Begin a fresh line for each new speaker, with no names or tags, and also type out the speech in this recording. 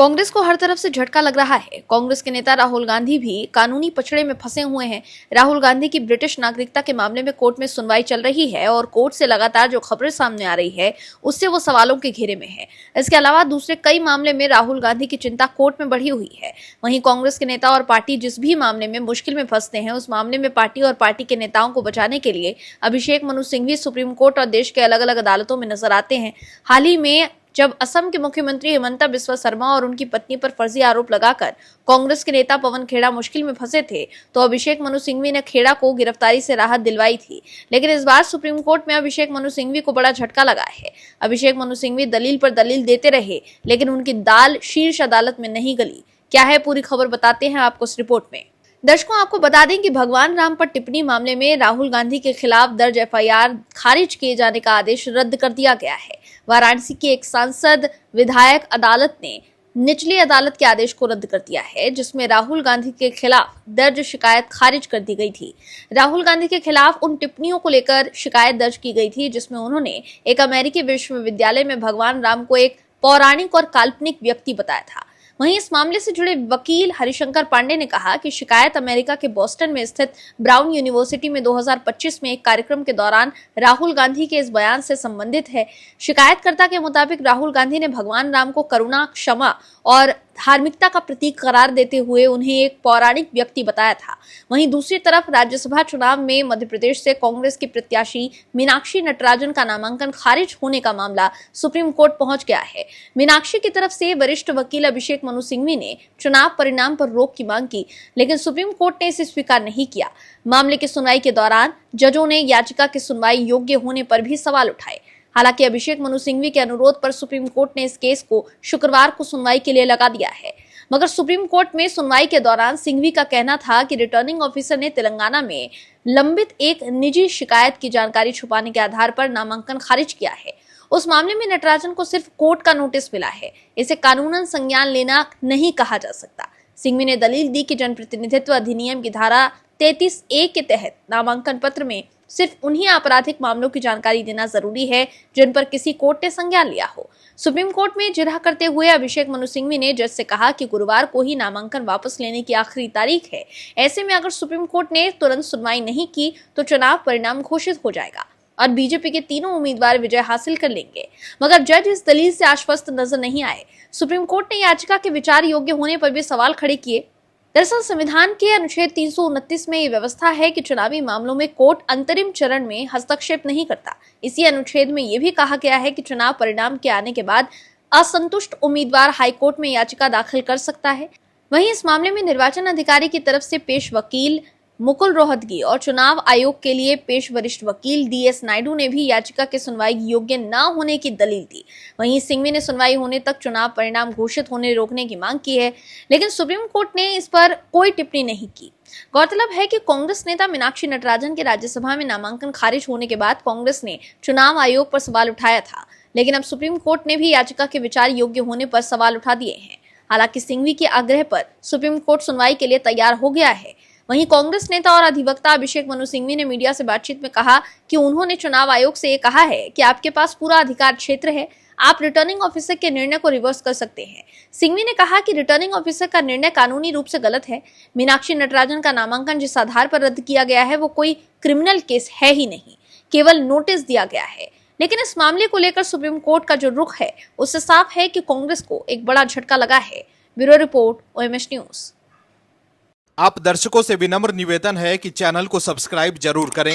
कांग्रेस को हर तरफ से झटका लग रहा है। कांग्रेस के नेता राहुल गांधी भी कानूनी पचड़े में फंसे हुए हैं। राहुल गांधी की ब्रिटिश नागरिकता के मामले में कोर्ट में सुनवाई चल रही है और कोर्ट से लगातार जो खबरें सामने आ रही है उससे वो सवालों के घेरे में है। इसके अलावा दूसरे कई मामले में राहुल गांधी की चिंता कोर्ट में बढ़ी हुई है। वहीं कांग्रेस के नेता और पार्टी जिस भी मामले में मुश्किल में फंसते हैं उस मामले में पार्टी और पार्टी के नेताओं को बचाने के लिए अभिषेक मनु सिंघवी सुप्रीम कोर्ट और देश के अलग अलग अदालतों में नजर आते हैं। हाल ही में जब असम के मुख्यमंत्री हिमंता बिस्वा शर्मा और उनकी पत्नी पर फर्जी आरोप लगाकर कांग्रेस के नेता पवन खेड़ा मुश्किल में फंसे थे तो अभिषेक मनु सिंघवी ने खेड़ा को गिरफ्तारी से राहत दिलवाई थी। लेकिन इस बार सुप्रीम कोर्ट में अभिषेक मनु सिंघवी को बड़ा झटका लगा है। अभिषेक मनु सिंघवी दलील पर दलील देते रहे लेकिन उनकी दाल शीर्ष अदालत में नहीं गली। क्या है पूरी खबर बताते हैं आपको इस रिपोर्ट में। दर्शकों, आपको बता दें कि भगवान राम पर टिप्पणी मामले में राहुल गांधी के खिलाफ दर्ज एफआईआर खारिज किए जाने का आदेश रद्द कर दिया गया है। वाराणसी की एक सांसद विधायक अदालत ने निचली अदालत के आदेश को रद्द कर दिया है जिसमें राहुल गांधी के खिलाफ दर्ज शिकायत खारिज कर दी गई थी। राहुल गांधी के खिलाफ उन टिप्पणियों को लेकर शिकायत दर्ज की गई थी जिसमें उन्होंने एक अमेरिकी विश्वविद्यालय में भगवान राम को एक पौराणिक और काल्पनिक व्यक्ति बताया था। वहीं इस मामले से जुड़े वकील हरिशंकर पांडे ने कहा कि शिकायत अमेरिका के बोस्टन में स्थित ब्राउन यूनिवर्सिटी में 2025 में एक कार्यक्रम के दौरान राहुल गांधी के इस बयान से संबंधित है। शिकायतकर्ता के मुताबिक राहुल गांधी ने भगवान राम को करुणा, क्षमा और धार्मिकता का प्रतीक करार देते हुए उन्हें एक पौराणिक व्यक्ति बताया था। वहीं दूसरी तरफ राज्यसभा चुनाव में मध्य प्रदेश से कांग्रेस की प्रत्याशी मीनाक्षी नटराजन का नामांकन खारिज होने का मामला सुप्रीम कोर्ट पहुंच गया है। मीनाक्षी की तरफ से वरिष्ठ वकील अभिषेक मनु सिंघवी ने चुनाव परिणाम पर रोक की मांग की लेकिन सुप्रीम कोर्ट ने इसे स्वीकार नहीं किया। मामले की सुनवाई के दौरान जजों ने याचिका की सुनवाई योग्य होने पर भी सवाल उठाए। हालांकि अभिषेक मनु सिंघवी के अनुरोध पर सुप्रीम कोर्ट ने इस केस को शुक्रवार को सुनवाई के लिए लगा दिया है। मगर सुप्रीम कोर्ट में सुनवाई के दौरान सिंघवी का कहना था कि रिटर्निंग ऑफिसर ने तेलंगाना में लंबित एक निजी शिकायत की जानकारी छुपाने के आधार पर नामांकन खारिज किया है। उस मामले में नटराजन को सिर्फ कोर्ट का नोटिस मिला है, इसे कानूनन संज्ञान लेना नहीं कहा जा सकता। सिंघवी ने दलील दी कि जनप्रतिनिधित्व अधिनियम की धारा 33A के तहत नामांकन पत्र में सिर्फ उन्हीं आपराधिक मामलों की जानकारी देना जरूरी है जिन पर किसी कोर्ट ने संज्ञान लिया हो। सुप्रीम कोर्ट में जिरह करते हुए अभिषेक मनु सिंघवी ने जज से कहा कि गुरुवार को ही नामांकन वापस लेने की आखिरी तारीख है। ऐसे में अगर सुप्रीम कोर्ट ने तुरंत सुनवाई नहीं की तो चुनाव परिणाम घोषित हो जाएगा और बीजेपी के तीनों उम्मीदवार विजय हासिल कर लेंगे। मगर जज इस दलील से आश्वस्त नजर नहीं आए। सुप्रीम कोर्ट ने याचिका के विचार योग्य होने पर भी सवाल खड़े किए। दरअसल संविधान के अनुच्छेद 329 में ये व्यवस्था है कि चुनावी मामलों में कोर्ट अंतरिम चरण में हस्तक्षेप नहीं करता। इसी अनुच्छेद में ये भी कहा गया है कि चुनाव परिणाम के आने के बाद असंतुष्ट उम्मीदवार हाईकोर्ट में याचिका दाखिल कर सकता है। वहीं इस मामले में निर्वाचन अधिकारी की तरफ से पेश वकील मुकुल रोहतगी और चुनाव आयोग के लिए पेश वरिष्ठ वकील DS नायडू ने भी याचिका के सुनवाई योग्य न होने की दलील दी। वहीं सिंघवी ने सुनवाई होने तक चुनाव परिणाम घोषित होने रोकने की मांग की है लेकिन सुप्रीम कोर्ट ने इस पर कोई टिप्पणी नहीं की। गौरतलब है कि कांग्रेस नेता मीनाक्षी नटराजन के राज्यसभा में नामांकन खारिज होने के बाद कांग्रेस ने चुनाव आयोग पर सवाल उठाया था लेकिन अब सुप्रीम कोर्ट ने भी याचिका के विचार योग्य होने पर सवाल उठा दिए हैं। हालांकि सिंघवी के आग्रह पर सुप्रीम कोर्ट सुनवाई के लिए तैयार हो गया है। वहीं कांग्रेस नेता और अधिवक्ता अभिषेक मनु सिंघवी ने मीडिया से बातचीत में कहा कि उन्होंने चुनाव आयोग से ये कहा है कि आपके पास पूरा अधिकार क्षेत्र है, आप रिटर्निंग ऑफिसर के निर्णय को रिवर्स कर सकते हैं। सिंघवी ने कहा कि रिटर्निंग ऑफिसर का निर्णय कानूनी रूप से गलत है। मीनाक्षी नटराजन का नामांकन जिस आधार पर रद्द किया गया है वो कोई क्रिमिनल केस है ही नहीं, केवल नोटिस दिया गया है। लेकिन इस मामले को लेकर सुप्रीम कोर्ट का जो रुख है उससे साफ है कि कांग्रेस को एक बड़ा झटका लगा है। Bureau report, OMS news.
आप दर्शकों से विनम्र निवेदन है कि चैनल को सब्सक्राइब जरूर करें